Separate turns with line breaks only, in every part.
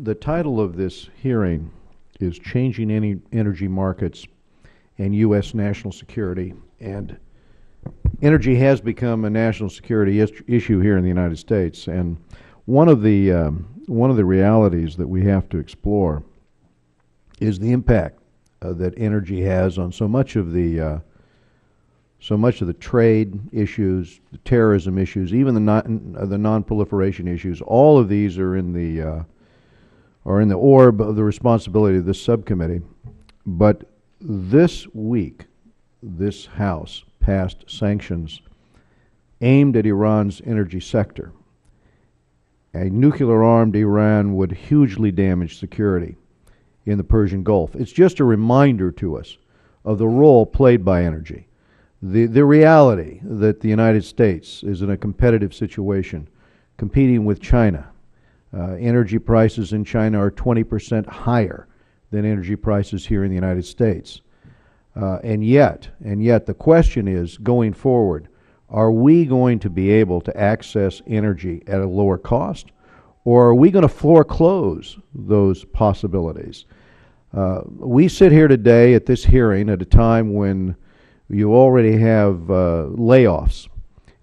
The title of this hearing is Changing Energy Markets and U.S. National Security. And energy has become a national security issue here in the United States. And one of the realities that we have to explore is the impact that energy has on so much of the trade issues, the terrorism issues, even the nonproliferation issues. All of these are in the orb of the responsibility of this subcommittee. But this week, this House passed sanctions aimed at Iran's energy sector. A nuclear-armed Iran would hugely damage security in the Persian Gulf. It's just a reminder to us of the role played by energy. The reality that the United States is in a competitive situation, competing with China. Energy prices in China are 20% higher than energy prices here in the United States. And yet, the question is, going forward, are we going to be able to access energy at a lower cost, or are we going to foreclose those possibilities? We sit here today at this hearing at a time when you already have layoffs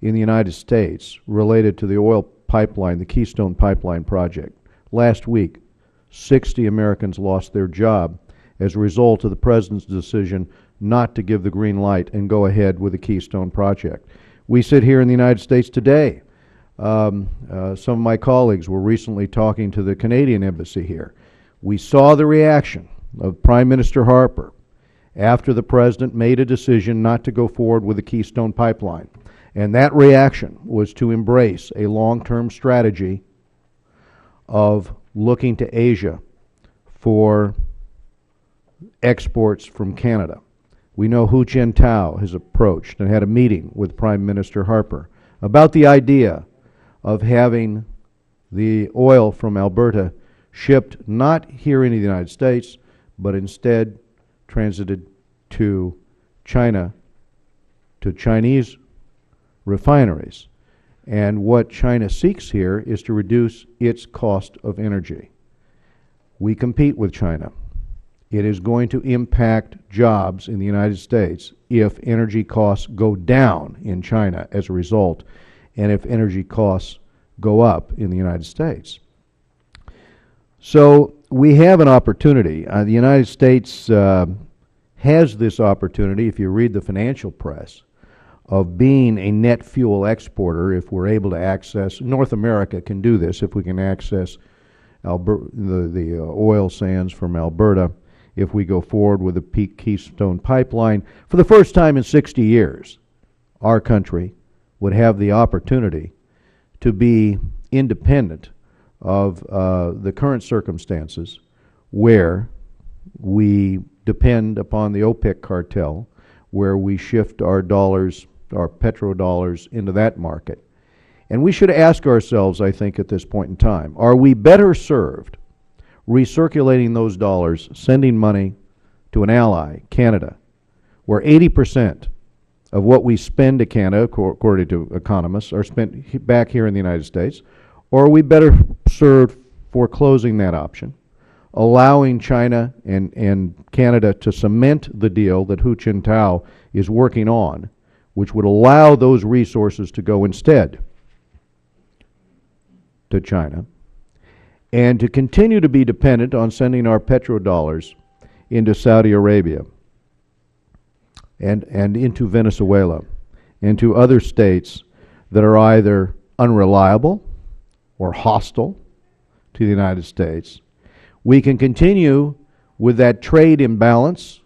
in the United States related to the oil pipeline, the Keystone Pipeline project. Last week, 60 Americans lost their job as a result of the President's decision not to give the green light and go ahead with the Keystone project. We sit here in the United States today. Some of my colleagues were recently talking to the Canadian embassy here. We saw the reaction of Prime Minister Harper after the President made a decision not to go forward with the Keystone Pipeline. And that reaction was to embrace a long-term strategy of looking to Asia for exports from Canada. We know Hu Jintao has approached and had a meeting with Prime Minister Harper about the idea of having the oil from Alberta shipped not here into the United States, but instead transited to China, to Chinese refineries. And what China seeks here is to reduce its cost of energy. We compete with China. It is going to impact jobs in the United States if energy costs go down in China as a result, and if energy costs go up in the United States. So we have an opportunity. The United States has this opportunity, if you read the financial press, of being a net fuel exporter if we're able to access. North America can do this if we can access the oil sands from Alberta. If we go forward with the Keystone Pipeline, for the first time in 60 years, our country would have the opportunity to be independent of the current circumstances where we depend upon the OPEC cartel, where we shift our dollars, our petrodollars, into that market. And we should ask ourselves, I think, at this point in time, are we better served recirculating those dollars, sending money to an ally, Canada, where 80% of what we spend to Canada, according to economists, are spent back here in the United States, or are we better served foreclosing that option, allowing China and Canada to cement the deal that Hu Jintao is working on, which would allow those resources to go instead to China, and to continue to be dependent on sending our petrodollars into Saudi Arabia and into Venezuela and to other states that are either unreliable or hostile to the United States. We can continue with that trade imbalance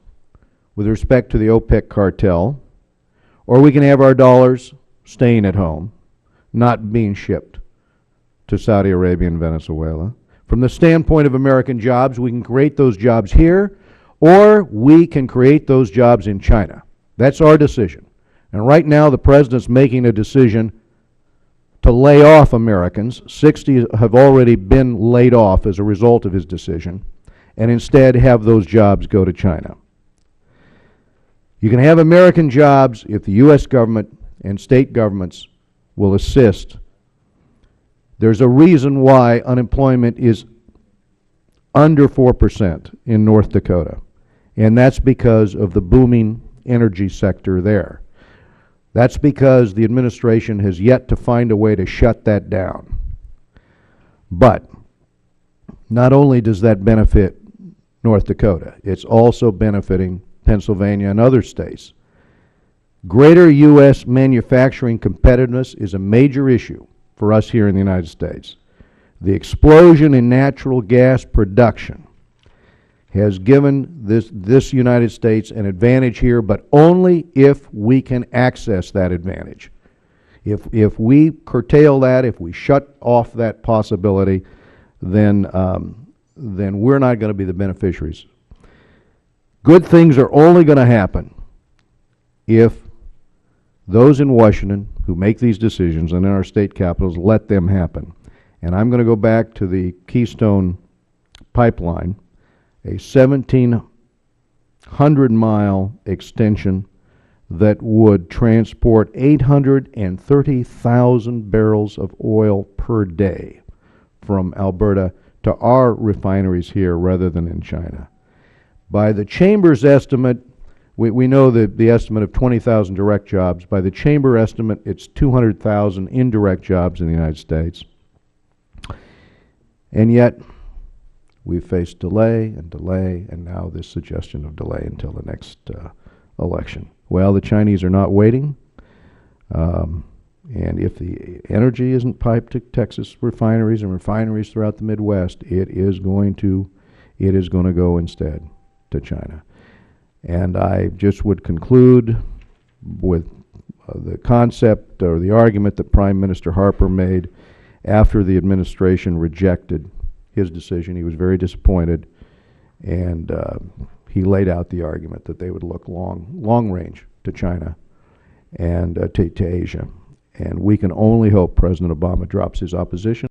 with respect to the OPEC cartel, or we can have our dollars staying at home, not being shipped to Saudi Arabia and Venezuela. From the standpoint of American jobs, we can create those jobs here, or we can create those jobs in China. That's our decision. And right now, the President's making a decision to lay off Americans. 60 have already been laid off as a result of his decision, and instead have those jobs go to China. You can have American jobs if the U.S. government and state governments will assist. There's a reason why unemployment is under 4% in North Dakota. And that's because of the booming energy sector there. That's because the administration has yet to find a way to shut that down. But not only does that benefit North Dakota, it's also benefiting Pennsylvania and other states. Greater U.S. manufacturing competitiveness is a major issue for us here in the United States. The explosion in natural gas production has given this United States an advantage here, but only if we can access that advantage. If we curtail that, if we shut off that possibility, then we're not going to be the beneficiaries. Good things are only going to happen if those in Washington who make these decisions and in our state capitals let them happen. And I'm going to go back to the Keystone Pipeline, a 1,700-mile extension that would transport 830,000 barrels of oil per day from Alberta to our refineries here rather than in China. By the Chamber's estimate, we know the estimate of 20,000 direct jobs. By the Chamber estimate, it's 200,000 indirect jobs in the United States. And yet, we've faced delay, and now this suggestion of delay until the next election. Well, the Chinese are not waiting. And if the energy isn't piped to Texas refineries and refineries throughout the Midwest, it is going to go instead to China. And I just would conclude with the concept or the argument that Prime Minister Harper made after the administration rejected his decision. He was very disappointed, and he laid out the argument that they would look long range to China and to Asia. And we can only hope President Obama drops his opposition.